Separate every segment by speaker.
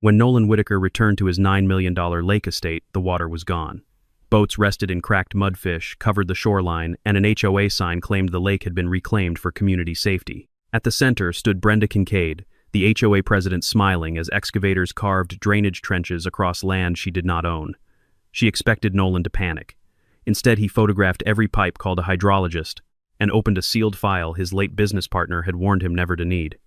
Speaker 1: When Nolan Whitaker returned to his $9 million lake estate, the water was gone. Boats rested in cracked mudfish covered the shoreline, and an HOA sign claimed the lake had been reclaimed for community safety. At the center stood Brenda Kincaid, the HOA president, smiling as excavators carved drainage trenches across land she did not own. She expected Nolan to panic. Instead, he photographed every pipe, called a hydrologist, and opened a sealed file his late business partner had warned him never to need.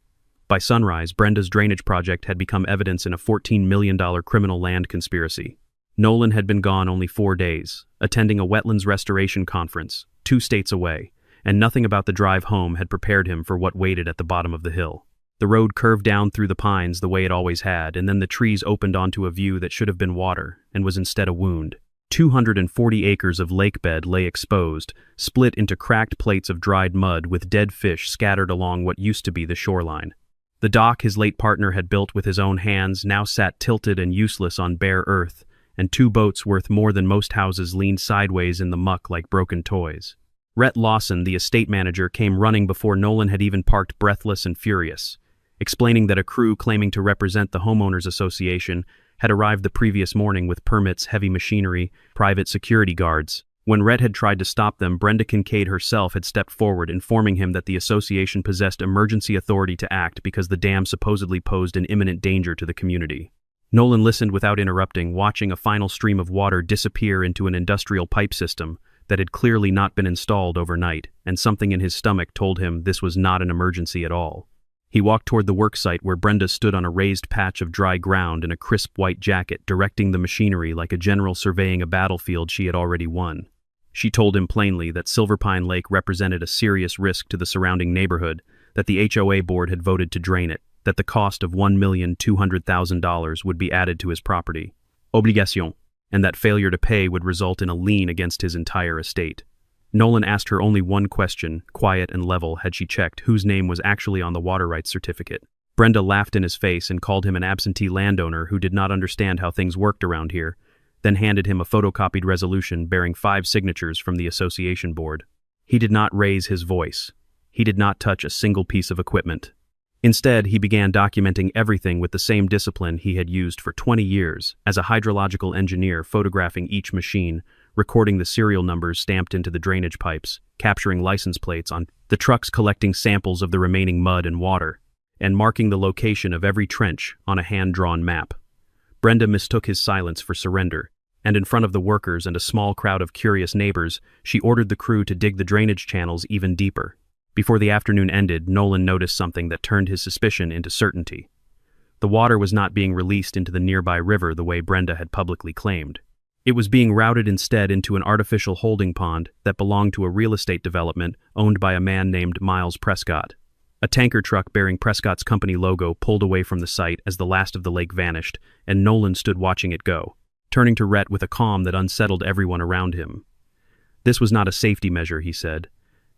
Speaker 1: By sunrise, Brenda's drainage project had become evidence in a $14 million criminal land conspiracy. Nolan had been gone only 4 days, attending a wetlands restoration conference, 2 states away, and nothing about the drive home had prepared him for what waited at the bottom of the hill. The road curved down through the pines the way it always had, and then the trees opened onto a view that should have been water, and was instead a wound. 240 acres of lake bed lay exposed, split into cracked plates of dried mud with dead fish scattered along what used to be the shoreline. The dock his late partner had built with his own hands now sat tilted and useless on bare earth, and 2 boats worth more than most houses leaned sideways in the muck like broken toys. Rhett Lawson, the estate manager, came running before Nolan had even parked, breathless and furious, explaining that a crew claiming to represent the homeowners association had arrived the previous morning with permits, heavy machinery, private security guards. When Rhett had tried to stop them, Brenda Kincaid herself had stepped forward, informing him that the association possessed emergency authority to act because the dam supposedly posed an imminent danger to the community. Nolan listened without interrupting, watching a final stream of water disappear into an industrial pipe system that had clearly not been installed overnight, and something in his stomach told him this was not an emergency at all. He walked toward the worksite where Brenda stood on a raised patch of dry ground in a crisp white jacket, directing the machinery like a general surveying a battlefield she had already won. She told him plainly that Silverpine Lake represented a serious risk to the surrounding neighborhood, that the HOA board had voted to drain it, that the cost of $1,200,000 would be added to his property, obligation, and that failure to pay would result in a lien against his entire estate. Nolan asked her only one question, quiet and level, had she checked whose name was actually on the water rights certificate. Brenda laughed in his face and called him an absentee landowner who did not understand how things worked around here, then handed him a photocopied resolution bearing 5 signatures from the association board. He did not raise his voice. He did not touch a single piece of equipment. Instead, he began documenting everything with the same discipline he had used for 20 years as a hydrological engineer, photographing each machine, recording the serial numbers stamped into the drainage pipes, capturing license plates on the trucks, collecting samples of the remaining mud and water, and marking the location of every trench on a hand-drawn map. Brenda mistook his silence for surrender, and in front of the workers and a small crowd of curious neighbors, she ordered the crew to dig the drainage channels even deeper. Before the afternoon ended, Nolan noticed something that turned his suspicion into certainty. The water was not being released into the nearby river the way Brenda had publicly claimed. It was being routed instead into an artificial holding pond that belonged to a real estate development owned by a man named Miles Prescott. A tanker truck bearing Prescott's company logo pulled away from the site as the last of the lake vanished, and Nolan stood watching it go, turning to Rhett with a calm that unsettled everyone around him. This was not a safety measure, he said.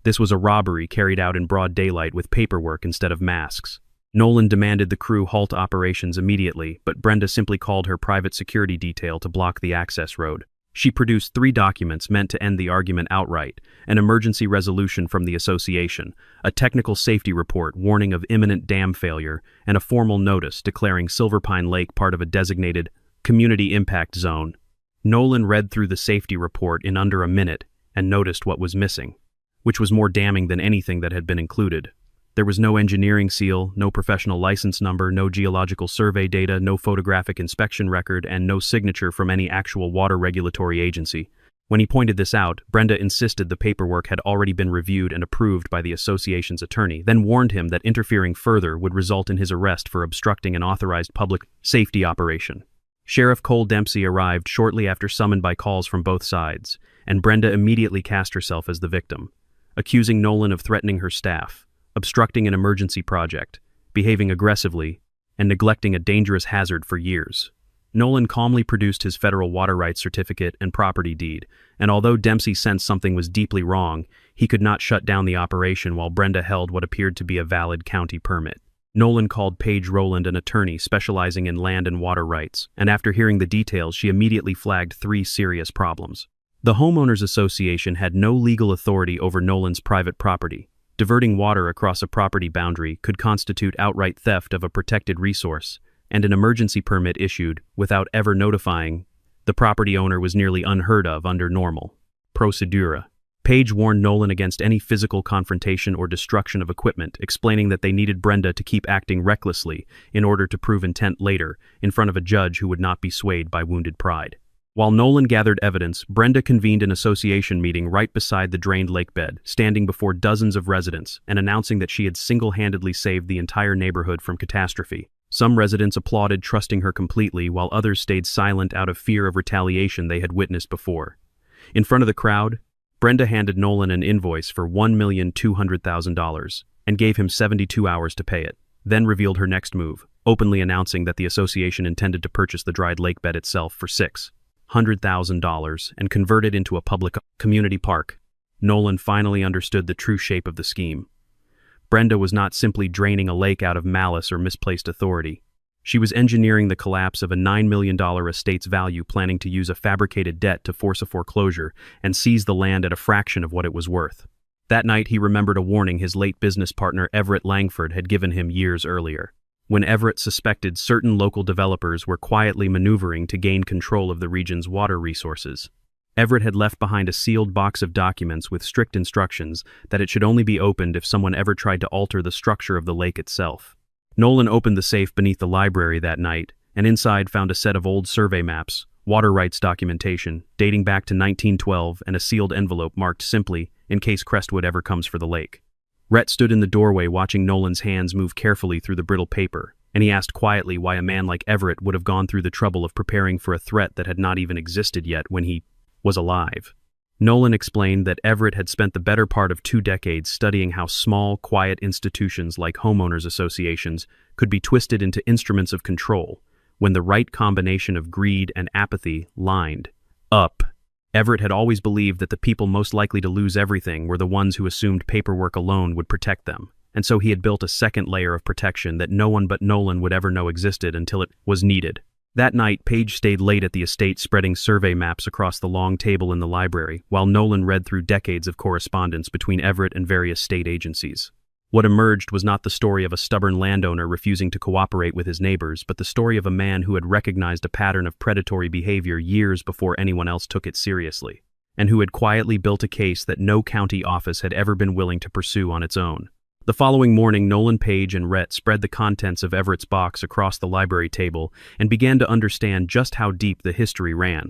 Speaker 1: This was a robbery carried out in broad daylight with paperwork instead of masks. Nolan demanded the crew halt operations immediately, but Brenda simply called her private security detail to block the access road. She produced 3 documents meant to end the argument outright: an emergency resolution from the association, a technical safety report warning of imminent dam failure, and a formal notice declaring Silverpine Lake part of a designated community impact zone. Nolan read through the safety report in under a minute and noticed what was missing, which was more damning than anything that had been included. There was no engineering seal, no professional license number, no geological survey data, no photographic inspection record, and no signature from any actual water regulatory agency. When he pointed this out, Brenda insisted the paperwork had already been reviewed and approved by the association's attorney, then warned him that interfering further would result in his arrest for obstructing an authorized public safety operation. Sheriff Cole Dempsey arrived shortly after, summoned by calls from both sides, and Brenda immediately cast herself as the victim, accusing Nolan of threatening her staff, obstructing an emergency project, behaving aggressively, and neglecting a dangerous hazard for years. Nolan calmly produced his federal water rights certificate and property deed, and although Dempsey sensed something was deeply wrong, he could not shut down the operation while Brenda held what appeared to be a valid county permit. Nolan called Paige Rowland, an attorney specializing in land and water rights, and after hearing the details, she immediately flagged 3 serious problems. The Homeowners Association had no legal authority over Nolan's private property. Diverting water across a property boundary could constitute outright theft of a protected resource, and an emergency permit issued without ever notifying the property owner was nearly unheard of under normal procedure. Page warned Nolan against any physical confrontation or destruction of equipment, explaining that they needed Brenda to keep acting recklessly in order to prove intent later in front of a judge who would not be swayed by wounded pride. While Nolan gathered evidence, Brenda convened an association meeting right beside the drained lake bed, standing before dozens of residents and announcing that she had single-handedly saved the entire neighborhood from catastrophe. Some residents applauded, trusting her completely, while others stayed silent out of fear of retaliation they had witnessed before. In front of the crowd, Brenda handed Nolan an invoice for $1,200,000 and gave him 72 hours to pay it, then revealed her next move, openly announcing that the association intended to purchase the dried lake bed itself for $600,000 and convert it into a public community park. Nolan finally understood the true shape of the scheme. Brenda was not simply draining a lake out of malice or misplaced authority. She was engineering the collapse of a $9 million estate's value, planning to use a fabricated debt to force a foreclosure and seize the land at a fraction of what it was worth. That night, he remembered a warning his late business partner Everett Langford had given him years earlier, when Everett suspected certain local developers were quietly maneuvering to gain control of the region's water resources. Everett had left behind a sealed box of documents with strict instructions that it should only be opened if someone ever tried to alter the structure of the lake itself. Nolan opened the safe beneath the library that night, and inside found a set of old survey maps, water rights documentation, dating back to 1912, and a sealed envelope marked simply, in case Crestwood ever comes for the lake. Rhett stood in the doorway watching Nolan's hands move carefully through the brittle paper, and he asked quietly why a man like Everett would have gone through the trouble of preparing for a threat that had not even existed yet when he was alive. Nolan explained that Everett had spent the better part of 2 decades studying how small, quiet institutions like homeowners associations could be twisted into instruments of control when the right combination of greed and apathy lined up. Everett had always believed that the people most likely to lose everything were the ones who assumed paperwork alone would protect them, and so he had built a second layer of protection that no one but Nolan would ever know existed until it was needed. That night, Page stayed late at the estate, spreading survey maps across the long table in the library, while Nolan read through decades of correspondence between Everett and various state agencies. What emerged was not the story of a stubborn landowner refusing to cooperate with his neighbors, but the story of a man who had recognized a pattern of predatory behavior years before anyone else took it seriously, and who had quietly built a case that no county office had ever been willing to pursue on its own. The following morning, Nolan, Page, and Rhett spread the contents of Everett's box across the library table and began to understand just how deep the history ran.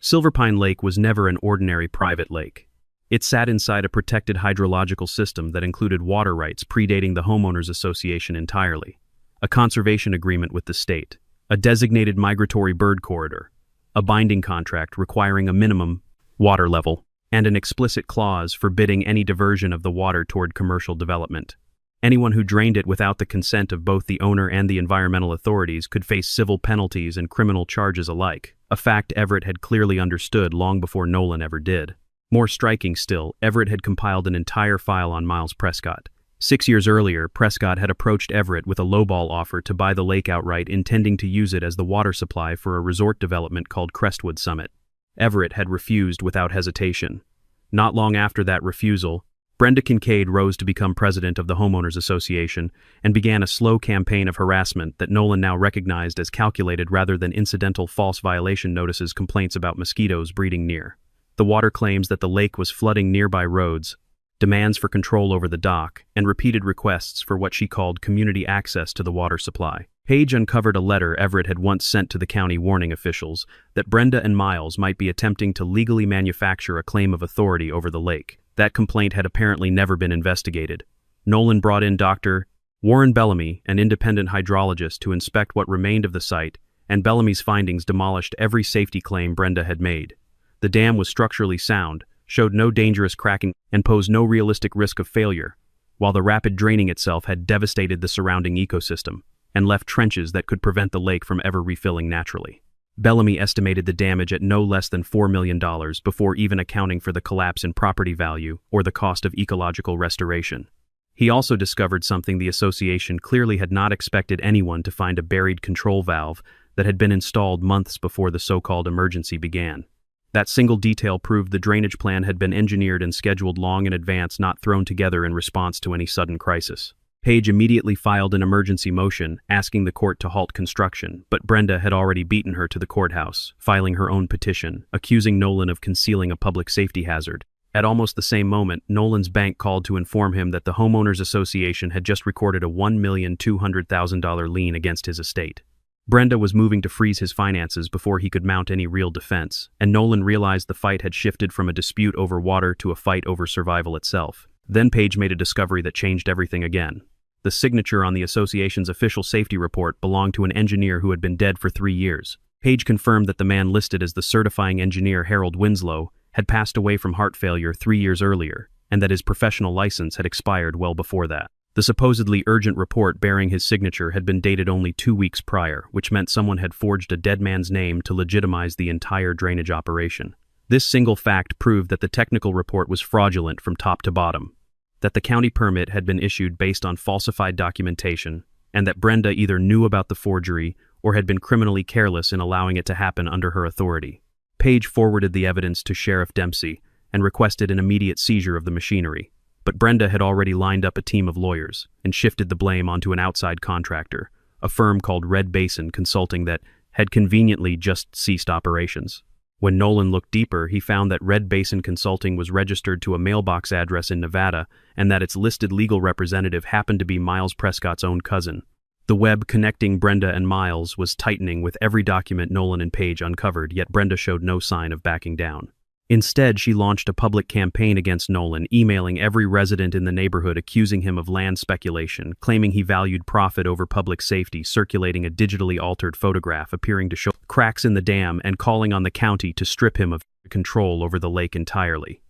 Speaker 1: Silverpine Lake was never an ordinary private lake. It sat inside a protected hydrological system that included water rights predating the Homeowners Association entirely, a conservation agreement with the state, a designated migratory bird corridor, a binding contract requiring a minimum water level, and an explicit clause forbidding any diversion of the water toward commercial development. Anyone who drained it without the consent of both the owner and the environmental authorities could face civil penalties and criminal charges alike, a fact Everett had clearly understood long before Nolan ever did. More striking still, Everett had compiled an entire file on Miles Prescott. 6 years earlier, Prescott had approached Everett with a lowball offer to buy the lake outright, intending to use it as the water supply for a resort development called Crestwood Summit. Everett had refused without hesitation. Not long after that refusal, Brenda Kincaid rose to become president of the Homeowners Association and began a slow campaign of harassment that Nolan now recognized as calculated rather than incidental false violation notices, complaints about mosquitoes breeding near the water, claims that the lake was flooding nearby roads, demands for control over the dock, and repeated requests for what she called community access to the water supply. Page uncovered a letter Everett had once sent to the county warning officials that Brenda and Miles might be attempting to legally manufacture a claim of authority over the lake. That complaint had apparently never been investigated. Nolan brought in Dr. Warren Bellamy, an independent hydrologist, to inspect what remained of the site, and Bellamy's findings demolished every safety claim Brenda had made. The dam was structurally sound, showed no dangerous cracking, and posed no realistic risk of failure, while the rapid draining itself had devastated the surrounding ecosystem and left trenches that could prevent the lake from ever refilling naturally. Bellamy estimated the damage at no less than $4 million before even accounting for the collapse in property value or the cost of ecological restoration. He also discovered something the association clearly had not expected anyone to find: a buried control valve that had been installed months before the so-called emergency began. That single detail proved the drainage plan had been engineered and scheduled long in advance, not thrown together in response to any sudden crisis. Page immediately filed an emergency motion, asking the court to halt construction, but Brenda had already beaten her to the courthouse, filing her own petition, accusing Nolan of concealing a public safety hazard. At almost the same moment, Nolan's bank called to inform him that the Homeowners Association had just recorded a $1,200,000 lien against his estate. Brenda was moving to freeze his finances before he could mount any real defense, and Nolan realized the fight had shifted from a dispute over water to a fight over survival itself. Then Page made a discovery that changed everything again. The signature on the association's official safety report belonged to an engineer who had been dead for 3 years. Page confirmed that the man listed as the certifying engineer, Harold Winslow, had passed away from heart failure 3 years earlier, and that his professional license had expired well before that. The supposedly urgent report bearing his signature had been dated only 2 weeks prior, which meant someone had forged a dead man's name to legitimize the entire drainage operation. This single fact proved that the technical report was fraudulent from top to bottom, that the county permit had been issued based on falsified documentation, and that Brenda either knew about the forgery or had been criminally careless in allowing it to happen under her authority. Page forwarded the evidence to Sheriff Dempsey and requested an immediate seizure of the machinery. But Brenda had already lined up a team of lawyers and shifted the blame onto an outside contractor, a firm called Red Basin Consulting that had conveniently just ceased operations. When Nolan looked deeper, he found that Red Basin Consulting was registered to a mailbox address in Nevada and that its listed legal representative happened to be Miles Prescott's own cousin. The web connecting Brenda and Miles was tightening with every document Nolan and Page uncovered, yet Brenda showed no sign of backing down. Instead, she launched a public campaign against Nolan, emailing every resident in the neighborhood accusing him of land speculation, claiming he valued profit over public safety, circulating a digitally altered photograph appearing to show cracks in the dam, and calling on the county to strip him of control over the lake entirely.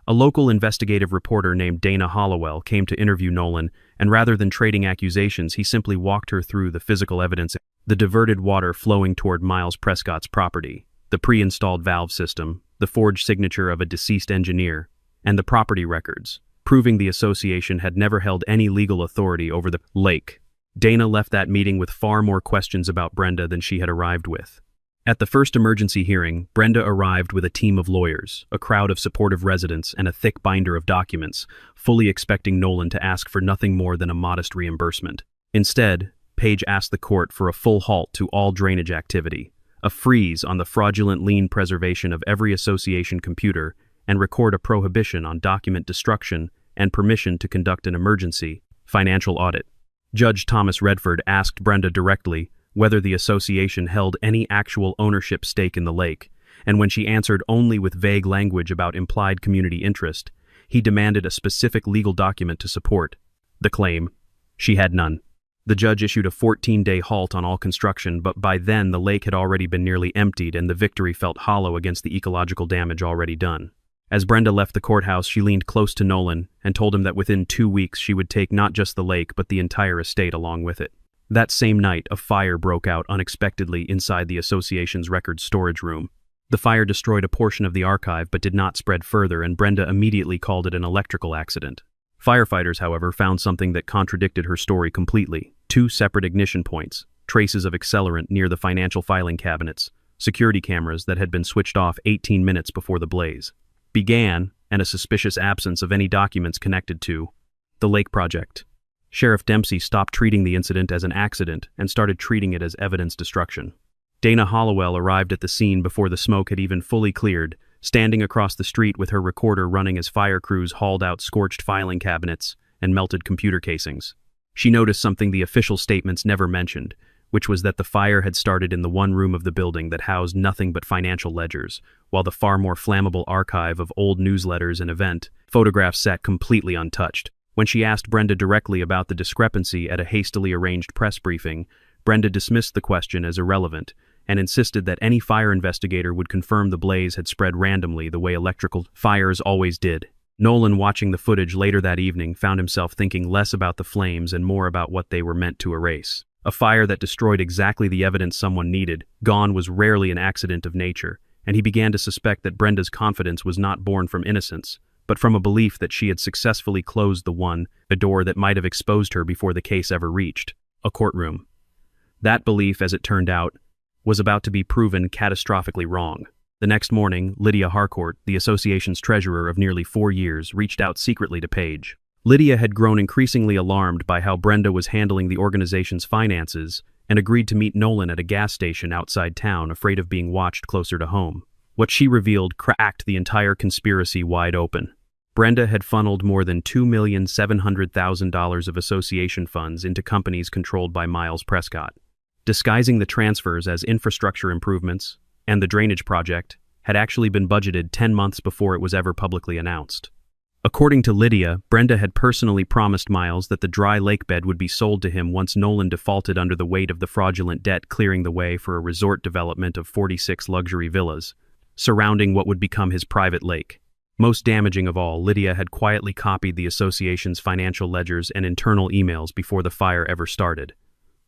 Speaker 1: A local investigative reporter named Dana Hollowell came to interview Nolan, and rather than trading accusations, he simply walked her through the physical evidence: the diverted water flowing toward Miles Prescott's property, the pre-installed valve system, the forged signature of a deceased engineer, and the property records, proving the association had never held any legal authority over the lake. Dana left that meeting with far more questions about Brenda than she had arrived with. At the first emergency hearing, Brenda arrived with a team of lawyers, a crowd of supportive residents, and a thick binder of documents, fully expecting Nolan to ask for nothing more than a modest reimbursement. Instead, Page asked the court for a full halt to all drainage activity, a freeze on the fraudulent lien preservation of every association computer, and record a prohibition on document destruction and permission to conduct an emergency financial audit. Judge Thomas Redford asked Brenda directly whether the association held any actual ownership stake in the lake, and when she answered only with vague language about implied community interest, he demanded a specific legal document to support the claim. She had none. The judge issued a 14-day halt on all construction, but by then the lake had already been nearly emptied and the victory felt hollow against the ecological damage already done. As Brenda left the courthouse, she leaned close to Nolan and told him that within 2 weeks she would take not just the lake but the entire estate along with it. That same night, a fire broke out unexpectedly inside the association's records storage room. The fire destroyed a portion of the archive but did not spread further, and Brenda immediately called it an electrical accident. Firefighters, however, found something that contradicted her story completely: 2 separate ignition points, traces of accelerant near the financial filing cabinets, security cameras that had been switched off 18 minutes before the blaze began, and a suspicious absence of any documents connected to the lake project. Sheriff Dempsey stopped treating the incident as an accident and started treating it as evidence destruction. Dana Hollowell arrived at the scene before the smoke had even fully cleared, standing across the street with her recorder running as fire crews hauled out scorched filing cabinets and melted computer casings. She noticed something the official statements never mentioned, which was that the fire had started in the one room of the building that housed nothing but financial ledgers, while the far more flammable archive of old newsletters and event photographs sat completely untouched. When she asked Brenda directly about the discrepancy at a hastily arranged press briefing, Brenda dismissed the question as irrelevant and insisted that any fire investigator would confirm the blaze had spread randomly the way electrical fires always did. Nolan, watching the footage later that evening, found himself thinking less about the flames and more about what they were meant to erase. A fire that destroyed exactly the evidence someone needed, gone, was rarely an accident of nature, and he began to suspect that Brenda's confidence was not born from innocence, but from a belief that she had successfully closed a door that might have exposed her before the case ever reached a courtroom. That belief, as it turned out, was about to be proven catastrophically wrong. The next morning, Lydia Harcourt, the association's treasurer of nearly 4 years, reached out secretly to Page. Lydia had grown increasingly alarmed by how Brenda was handling the organization's finances and agreed to meet Nolan at a gas station outside town, afraid of being watched closer to home. What she revealed cracked the entire conspiracy wide open. Brenda had funneled more than $2,700,000 of association funds into companies controlled by Miles Prescott, disguising the transfers as infrastructure improvements, and the drainage project had actually been budgeted 10 months before it was ever publicly announced. According to Lydia, Brenda had personally promised Miles that the dry lake bed would be sold to him once Nolan defaulted under the weight of the fraudulent debt, clearing the way for a resort development of 46 luxury villas, surrounding what would become his private lake. Most damaging of all, Lydia had quietly copied the association's financial ledgers and internal emails before the fire ever started.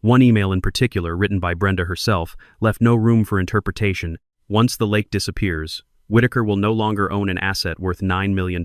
Speaker 1: One email in particular, written by Brenda herself, left no room for interpretation. Once the lake disappears, Whitaker will no longer own an asset worth $9 million,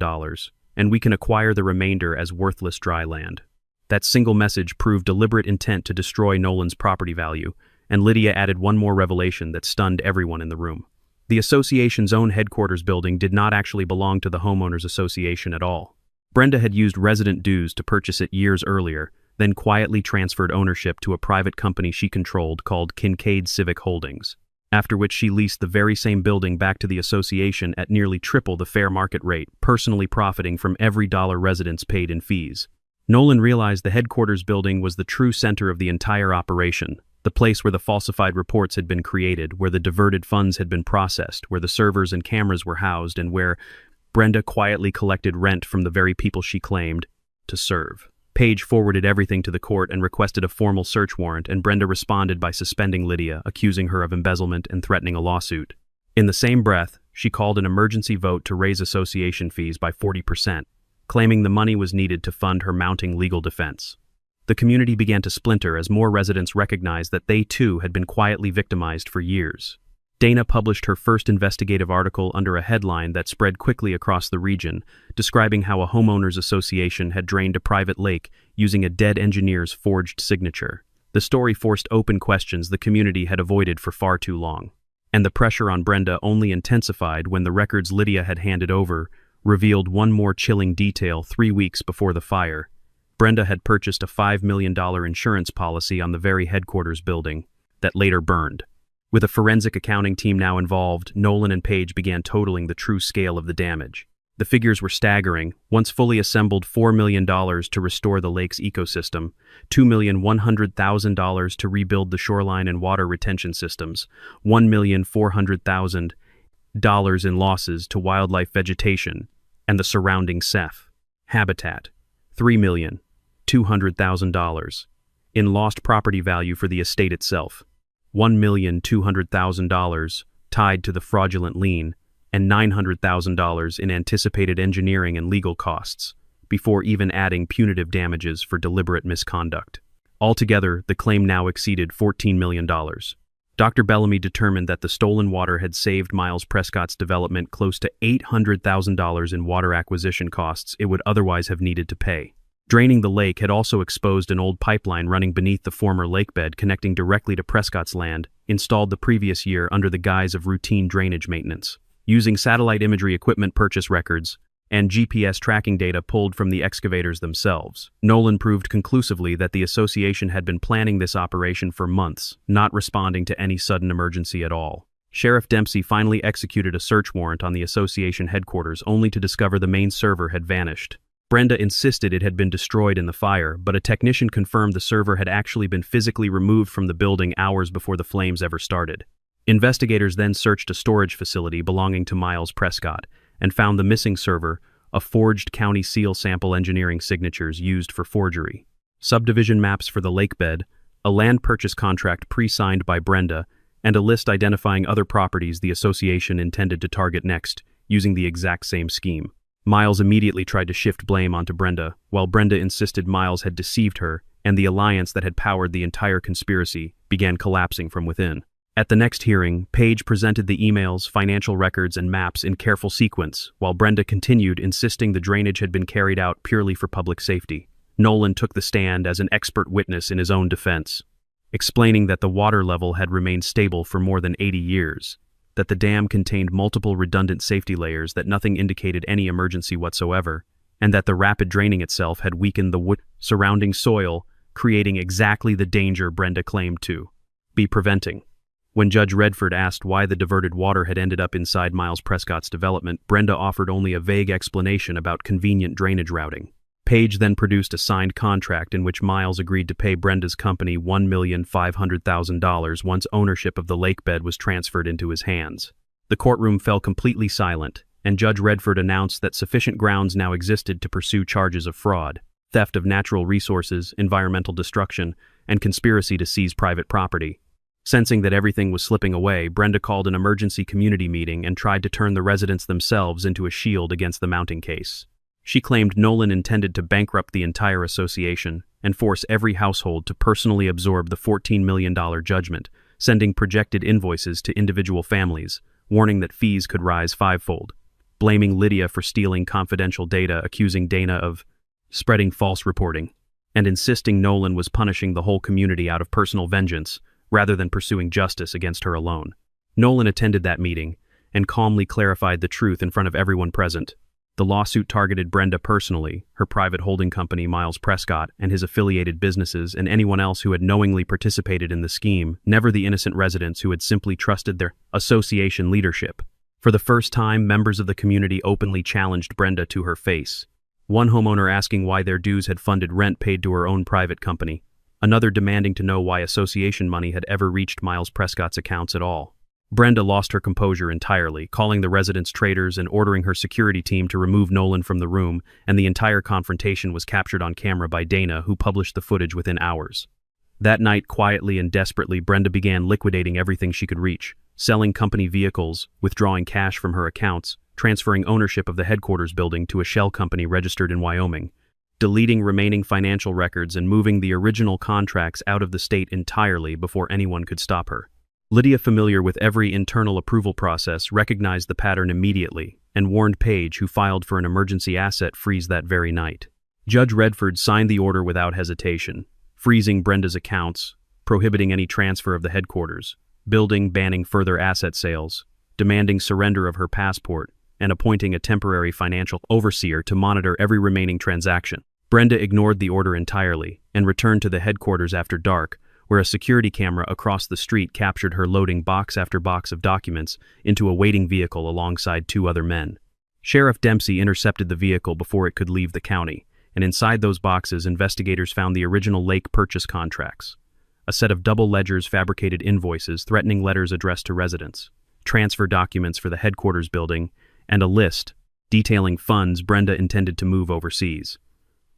Speaker 1: and we can acquire the remainder as worthless dry land. That single message proved deliberate intent to destroy Nolan's property value, and Lydia added one more revelation that stunned everyone in the room. The association's own headquarters building did not actually belong to the homeowners association at all. Brenda had used resident dues to purchase it years earlier, then quietly transferred ownership to a private company she controlled called Kincaid Civic Holdings, after which she leased the very same building back to the association at nearly triple the fair market rate, personally profiting from every dollar residents paid in fees. Nolan realized the headquarters building was the true center of the entire operation, the place where the falsified reports had been created, where the diverted funds had been processed, where the servers and cameras were housed, and where Brenda quietly collected rent from the very people she claimed to serve. Page forwarded everything to the court and requested a formal search warrant, and Brenda responded by suspending Lydia, accusing her of embezzlement and threatening a lawsuit. In the same breath, she called an emergency vote to raise association fees by 40%, claiming the money was needed to fund her mounting legal defense. The community began to splinter as more residents recognized that they too had been quietly victimized for years. Dana published her first investigative article under a headline that spread quickly across the region, describing how a homeowners association had drained a private lake using a dead engineer's forged signature. The story forced open questions the community had avoided for far too long. And the pressure on Brenda only intensified when the records Lydia had handed over revealed one more chilling detail. 3 weeks before the fire, Brenda had purchased a $5 million insurance policy on the very headquarters building that later burned. With a forensic accounting team now involved, Nolan and Page began totaling the true scale of the damage. The figures were staggering. Once fully assembled, $4 million to restore the lake's ecosystem, $2,100,000 to rebuild the shoreline and water retention systems, $1,400,000 in losses to wildlife vegetation and the surrounding SEF habitat, $3,200,000 in lost property value for the estate itself, $1,200,000 tied to the fraudulent lien, and $900,000 in anticipated engineering and legal costs, before even adding punitive damages for deliberate misconduct. Altogether, the claim now exceeded $14 million. Dr. Bellamy determined that the stolen water had saved Miles Prescott's development close to $800,000 in water acquisition costs it would otherwise have needed to pay. Draining the lake had also exposed an old pipeline running beneath the former lakebed connecting directly to Prescott's land, installed the previous year under the guise of routine drainage maintenance. Using satellite imagery equipment purchase records and GPS tracking data pulled from the excavators themselves, Nolan proved conclusively that the association had been planning this operation for months, not responding to any sudden emergency at all. Sheriff Dempsey finally executed a search warrant on the association headquarters only to discover the main server had vanished. Brenda insisted it had been destroyed in the fire, but a technician confirmed the server had actually been physically removed from the building hours before the flames ever started. Investigators then searched a storage facility belonging to Miles Prescott and found the missing server, a forged county seal sample engineering signatures used for forgery, subdivision maps for the lakebed, a land purchase contract pre-signed by Brenda, and a list identifying other properties the association intended to target next, using the exact same scheme. Miles immediately tried to shift blame onto Brenda, while Brenda insisted Miles had deceived her, and the alliance that had powered the entire conspiracy began collapsing from within. At the next hearing, Page presented the emails, financial records, and maps in careful sequence, while Brenda continued insisting the drainage had been carried out purely for public safety. Nolan took the stand as an expert witness in his own defense, explaining that the water level had remained stable for more than 80 years, that the dam contained multiple redundant safety layers, that nothing indicated any emergency whatsoever, and that the rapid draining itself had weakened the surrounding soil, creating exactly the danger Brenda claimed to be preventing. When Judge Redford asked why the diverted water had ended up inside Miles Prescott's development, Brenda offered only a vague explanation about convenient drainage routing. Page then produced a signed contract in which Miles agreed to pay Brenda's company $1,500,000 once ownership of the lake bed was transferred into his hands. The courtroom fell completely silent, and Judge Redford announced that sufficient grounds now existed to pursue charges of fraud, theft of natural resources, environmental destruction, and conspiracy to seize private property. Sensing that everything was slipping away, Brenda called an emergency community meeting and tried to turn the residents themselves into a shield against the mounting case. She claimed Nolan intended to bankrupt the entire association and force every household to personally absorb the $14 million judgment, sending projected invoices to individual families, warning that fees could rise fivefold. Blaming Lydia for stealing confidential data, accusing Dana of spreading false reporting, and insisting Nolan was punishing the whole community out of personal vengeance, rather than pursuing justice against her alone. Nolan attended that meeting and calmly clarified the truth in front of everyone present. The lawsuit targeted Brenda personally, her private holding company Miles Prescott, and his affiliated businesses, and anyone else who had knowingly participated in the scheme, never the innocent residents who had simply trusted their association leadership. For the first time, members of the community openly challenged Brenda to her face. One homeowner asking why their dues had funded rent paid to her own private company. Another demanding to know why association money had ever reached Miles Prescott's accounts at all. Brenda lost her composure entirely, calling the residents traitors and ordering her security team to remove Nolan from the room, and the entire confrontation was captured on camera by Dana, who published the footage within hours. That night, quietly and desperately, Brenda began liquidating everything she could reach, selling company vehicles, withdrawing cash from her accounts, transferring ownership of the headquarters building to a shell company registered in Wyoming, deleting remaining financial records and moving the original contracts out of the state entirely before anyone could stop her. Lydia, familiar with every internal approval process, recognized the pattern immediately and warned Page, who filed for an emergency asset freeze that very night. Judge Redford signed the order without hesitation, freezing Brenda's accounts, prohibiting any transfer of the headquarters, building banning further asset sales, demanding surrender of her passport, and appointing a temporary financial overseer to monitor every remaining transaction. Brenda ignored the order entirely and returned to the headquarters after dark, where a security camera across the street captured her loading box after box of documents into a waiting vehicle alongside two other men. Sheriff Dempsey intercepted the vehicle before it could leave the county, and inside those boxes, investigators found the original lake purchase contracts, a set of double ledgers, fabricated invoices, threatening letters addressed to residents, transfer documents for the headquarters building, and a list detailing funds Brenda intended to move overseas.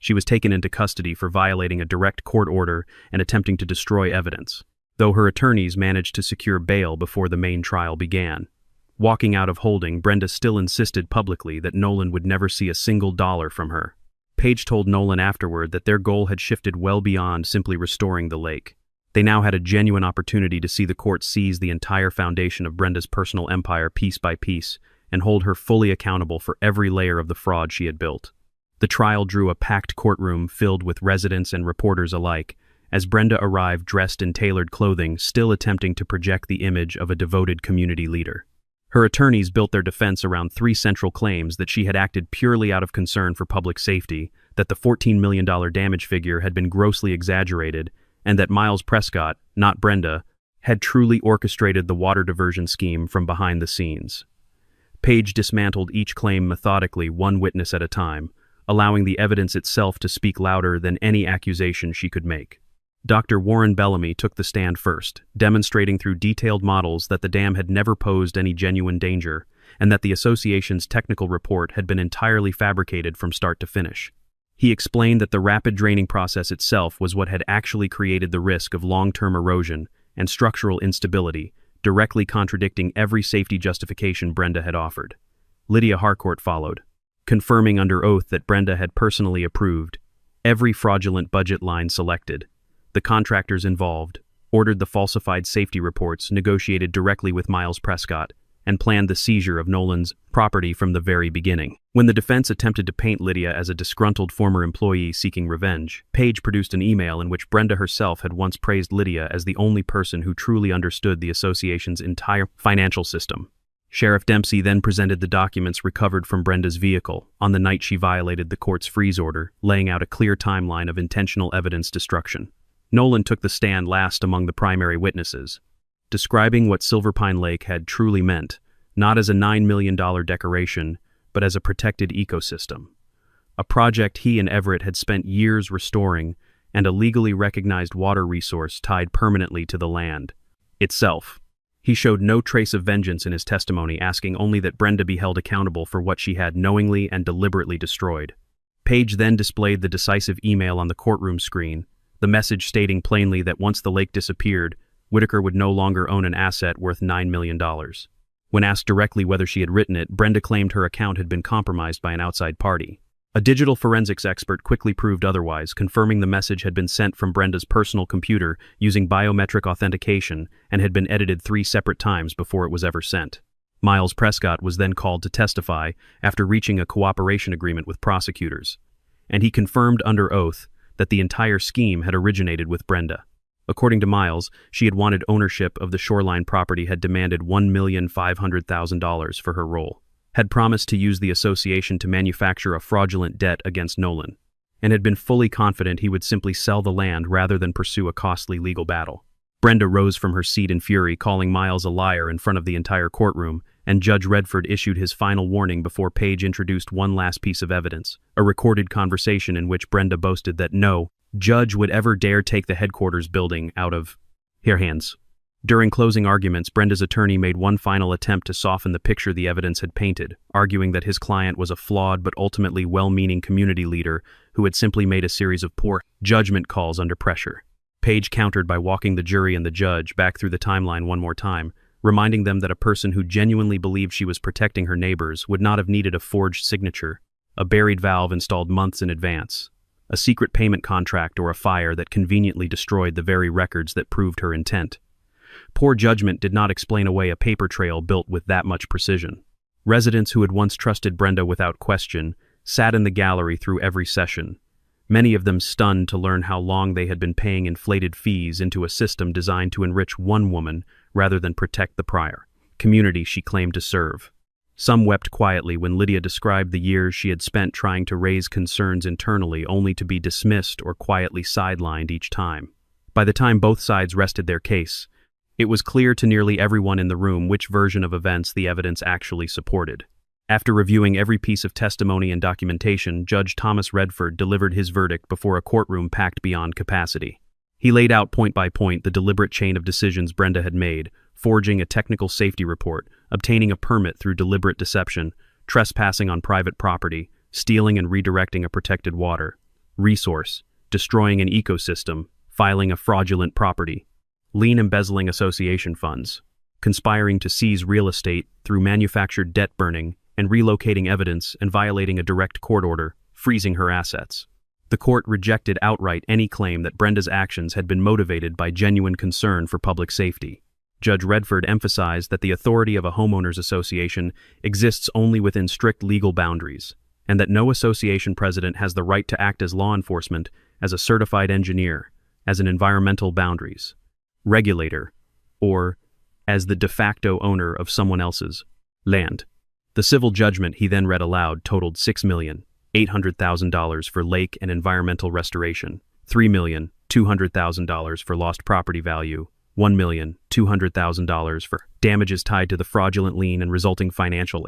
Speaker 1: She was taken into custody for violating a direct court order and attempting to destroy evidence, though her attorneys managed to secure bail before the main trial began. Walking out of holding, Brenda still insisted publicly that Nolan would never see a single dollar from her. Page told Nolan afterward that their goal had shifted well beyond simply restoring the lake. They now had a genuine opportunity to see the court seize the entire foundation of Brenda's personal empire piece by piece and hold her fully accountable for every layer of the fraud she had built. The trial drew a packed courtroom filled with residents and reporters alike, as Brenda arrived dressed in tailored clothing, still attempting to project the image of a devoted community leader. Her attorneys built their defense around three central claims: that she had acted purely out of concern for public safety, that the $14 million damage figure had been grossly exaggerated, and that Miles Prescott, not Brenda, had truly orchestrated the water diversion scheme from behind the scenes. Page dismantled each claim methodically, one witness at a time, allowing the evidence itself to speak louder than any accusation she could make. Dr. Warren Bellamy took the stand first, demonstrating through detailed models that the dam had never posed any genuine danger, and that the association's technical report had been entirely fabricated from start to finish. He explained that the rapid draining process itself was what had actually created the risk of long-term erosion and structural instability, directly contradicting every safety justification Brenda had offered. Lydia Harcourt followed, confirming under oath that Brenda had personally approved every fraudulent budget line selected, the contractors involved, ordered the falsified safety reports, negotiated directly with Miles Prescott, and planned the seizure of Nolan's property from the very beginning. When the defense attempted to paint Lydia as a disgruntled former employee seeking revenge, Page produced an email in which Brenda herself had once praised Lydia as the only person who truly understood the association's entire financial system. Sheriff Dempsey then presented the documents recovered from Brenda's vehicle on the night she violated the court's freeze order, laying out a clear timeline of intentional evidence destruction. Nolan took the stand last among the primary witnesses, describing what Silver Pine Lake had truly meant, not as a $9 million decoration, but as a protected ecosystem. A project he and Everett had spent years restoring, and a legally recognized water resource tied permanently to the land itself. He showed no trace of vengeance in his testimony, asking only that Brenda be held accountable for what she had knowingly and deliberately destroyed. Page then displayed the decisive email on the courtroom screen, the message stating plainly that once the lake disappeared, Whitaker would no longer own an asset worth $9 million. When asked directly whether she had written it, Brenda claimed her account had been compromised by an outside party. A digital forensics expert quickly proved otherwise, confirming the message had been sent from Brenda's personal computer using biometric authentication and had been edited 3 separate times before it was ever sent. Miles Prescott was then called to testify after reaching a cooperation agreement with prosecutors, and he confirmed under oath that the entire scheme had originated with Brenda. According to Miles, she had wanted ownership of the shoreline property, had demanded $1,500,000 for her role, had promised to use the association to manufacture a fraudulent debt against Nolan, and had been fully confident he would simply sell the land rather than pursue a costly legal battle. Brenda rose from her seat in fury, calling Miles a liar in front of the entire courtroom, and Judge Redford issued his final warning before Page introduced one last piece of evidence, a recorded conversation in which Brenda boasted that no judge would ever dare take the headquarters building out of her hands. During closing arguments, Brenda's attorney made one final attempt to soften the picture the evidence had painted, arguing that his client was a flawed but ultimately well-meaning community leader who had simply made a series of poor judgment calls under pressure. Page countered by walking the jury and the judge back through the timeline one more time, reminding them that a person who genuinely believed she was protecting her neighbors would not have needed a forged signature, a buried valve installed months in advance, a secret payment contract, or a fire that conveniently destroyed the very records that proved her intent. Poor judgment did not explain away a paper trail built with that much precision. Residents who had once trusted Brenda without question sat in the gallery through every session, many of them stunned to learn how long they had been paying inflated fees into a system designed to enrich one woman rather than protect the prior community she claimed to serve. Some wept quietly when Lydia described the years she had spent trying to raise concerns internally, only to be dismissed or quietly sidelined each time. By the time both sides rested their case, it was clear to nearly everyone in the room which version of events the evidence actually supported. After reviewing every piece of testimony and documentation, Judge Thomas Redford delivered his verdict before a courtroom packed beyond capacity. He laid out point by point the deliberate chain of decisions Brenda had made, forging a technical safety report, obtaining a permit through deliberate deception, trespassing on private property, stealing and redirecting a protected water resource, destroying an ecosystem, filing a fraudulent property, lien embezzling association funds, conspiring to seize real estate through manufactured debt burning, and relocating evidence and violating a direct court order, freezing her assets. The court rejected outright any claim that Brenda's actions had been motivated by genuine concern for public safety. Judge Redford emphasized that the authority of a homeowners association exists only within strict legal boundaries, and that no association president has the right to act as law enforcement, as a certified engineer, as an environmental boundaries regulator, or as the de facto owner of someone else's land. The civil judgment he then read aloud totaled $6,800,000 for lake and environmental restoration, $3,200,000 for lost property value, $1,200,000 for damages tied to the fraudulent lien and resulting financial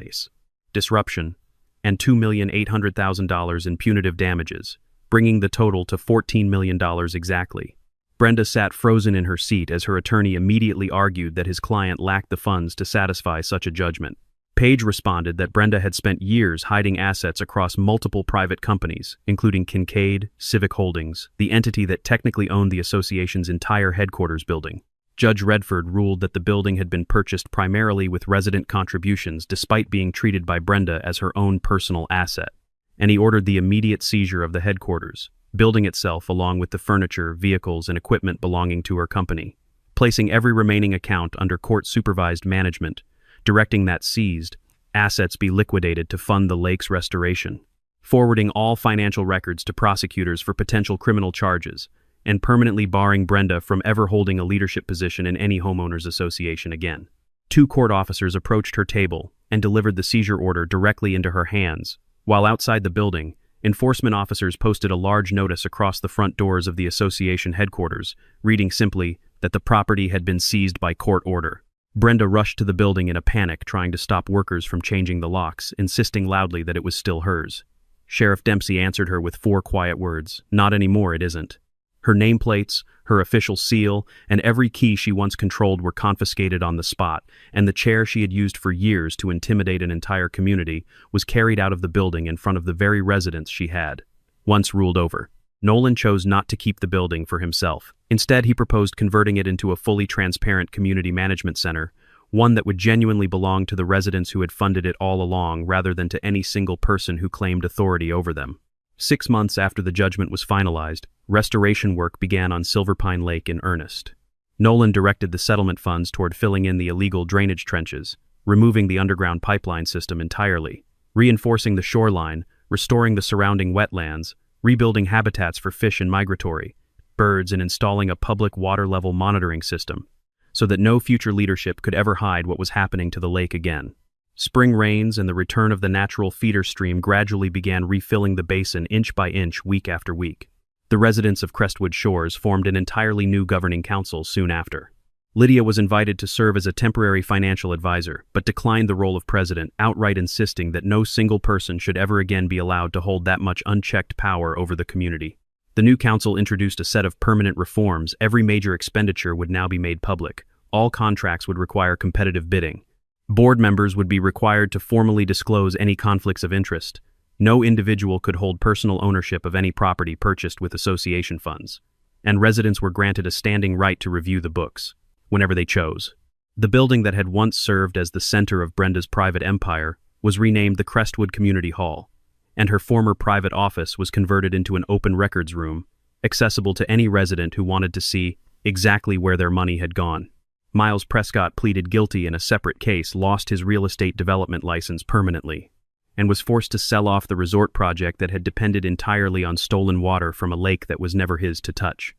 Speaker 1: disruption, and $2,800,000 in punitive damages, bringing the total to $14 million exactly. Brenda sat frozen in her seat as her attorney immediately argued that his client lacked the funds to satisfy such a judgment. Page responded that Brenda had spent years hiding assets across multiple private companies, including Kincaid Civic Holdings, the entity that technically owned the association's entire headquarters building. Judge Redford ruled that the building had been purchased primarily with resident contributions despite being treated by Brenda as her own personal asset, and he ordered the immediate seizure of the headquarters building itself along with the furniture, vehicles, and equipment belonging to her company, placing every remaining account under court-supervised management, directing that seized assets be liquidated to fund the lake's restoration, forwarding all financial records to prosecutors for potential criminal charges, and permanently barring Brenda from ever holding a leadership position in any homeowners association again. 2 court officers approached her table and delivered the seizure order directly into her hands, while outside the building, enforcement officers posted a large notice across the front doors of the association headquarters, reading simply that the property had been seized by court order. Brenda rushed to the building in a panic, trying to stop workers from changing the locks, insisting loudly that it was still hers. Sheriff Dempsey answered her with 4 quiet words, "Not anymore, it isn't." Her nameplates, her official seal, and every key she once controlled were confiscated on the spot, and the chair she had used for years to intimidate an entire community was carried out of the building in front of the very residence she had once ruled over. Nolan chose not to keep the building for himself. Instead, he proposed converting it into a fully transparent community management center, one that would genuinely belong to the residents who had funded it all along rather than to any single person who claimed authority over them. 6 months after the judgment was finalized, restoration work began on Silver Pine Lake in earnest. Nolan directed the settlement funds toward filling in the illegal drainage trenches, removing the underground pipeline system entirely, reinforcing the shoreline, restoring the surrounding wetlands, rebuilding habitats for fish and migratory birds, and installing a public water-level monitoring system, so that no future leadership could ever hide what was happening to the lake again. Spring rains and the return of the natural feeder stream gradually began refilling the basin inch by inch, week after week. The residents of Crestwood Shores formed an entirely new governing council soon after. Lydia was invited to serve as a temporary financial advisor, but declined the role of president, outright insisting that no single person should ever again be allowed to hold that much unchecked power over the community. The new council introduced a set of permanent reforms. Every major expenditure would now be made public. All contracts would require competitive bidding. Board members would be required to formally disclose any conflicts of interest. No individual could hold personal ownership of any property purchased with association funds. And residents were granted a standing right to review the books, whenever they chose. The building that had once served as the center of Brenda's private empire was renamed the Crestwood Community Hall, and her former private office was converted into an open records room, accessible to any resident who wanted to see exactly where their money had gone. Miles Prescott pleaded guilty in a separate case, lost his real estate development license permanently, and was forced to sell off the resort project that had depended entirely on stolen water from a lake that was never his to touch.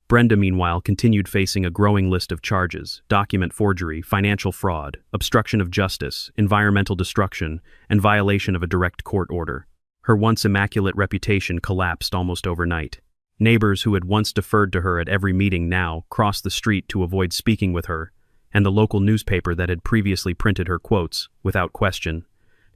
Speaker 1: Brenda, meanwhile, continued facing a growing list of charges: document forgery, financial fraud, obstruction of justice, environmental destruction, and violation of a direct court order. Her once immaculate reputation collapsed almost overnight. Neighbors who had once deferred to her at every meeting now crossed the street to avoid speaking with her, and the local newspaper that had previously printed her quotes, without question,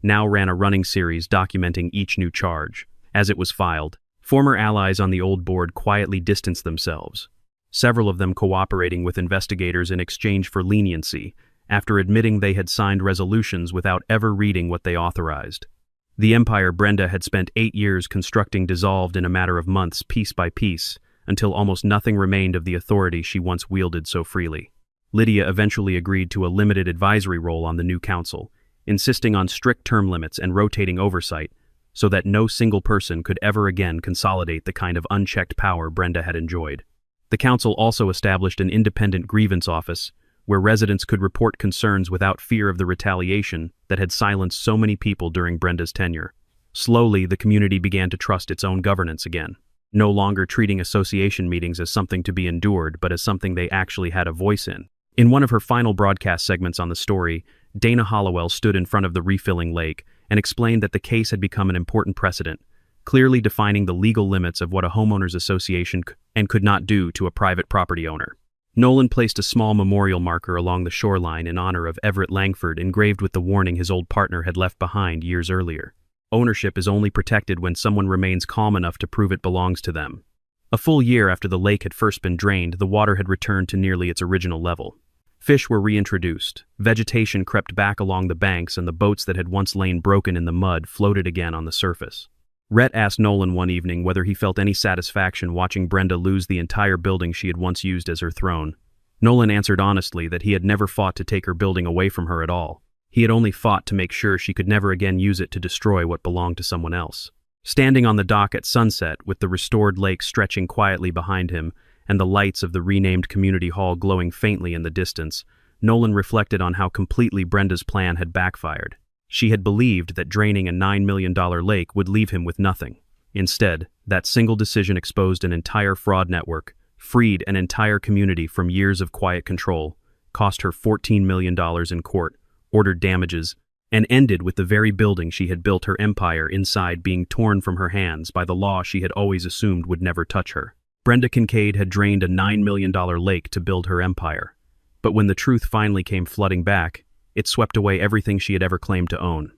Speaker 1: now ran a running series documenting each new charge. As it was filed, former allies on the old board quietly distanced themselves, several of them cooperating with investigators in exchange for leniency, after admitting they had signed resolutions without ever reading what they authorized. The empire Brenda had spent 8 years constructing dissolved in a matter of months, piece by piece, until almost nothing remained of the authority she once wielded so freely. Lydia eventually agreed to a limited advisory role on the new council, insisting on strict term limits and rotating oversight, so that no single person could ever again consolidate the kind of unchecked power Brenda had enjoyed. The council also established an independent grievance office, where residents could report concerns without fear of the retaliation that had silenced so many people during Brenda's tenure. Slowly, the community began to trust its own governance again, no longer treating association meetings as something to be endured, but as something they actually had a voice in. In one of her final broadcast segments on the story, Dana Hollowell stood in front of the refilling lake and explained that the case had become an important precedent, clearly defining the legal limits of what a homeowners association could not do to a private property owner. Nolan placed a small memorial marker along the shoreline in honor of Everett Langford, engraved with the warning his old partner had left behind years earlier. Ownership is only protected when someone remains calm enough to prove it belongs to them. A full year after the lake had first been drained, the water had returned to nearly its original level. Fish were reintroduced, vegetation crept back along the banks, and the boats that had once lain broken in the mud floated again on the surface. Rhett asked Nolan one evening whether he felt any satisfaction watching Brenda lose the entire building she had once used as her throne. Nolan answered honestly that he had never fought to take her building away from her at all. He had only fought to make sure she could never again use it to destroy what belonged to someone else. Standing on the dock at sunset, with the restored lake stretching quietly behind him and the lights of the renamed community hall glowing faintly in the distance, Nolan reflected on how completely Brenda's plan had backfired. She had believed that draining a $9 million lake would leave him with nothing. Instead, that single decision exposed an entire fraud network, freed an entire community from years of quiet control, cost her $14 million in court, ordered damages, and ended with the very building she had built her empire inside being torn from her hands by the law she had always assumed would never touch her. Brenda Kincaid had drained a $9 million lake to build her empire. But when the truth finally came flooding back, it swept away everything she had ever claimed to own.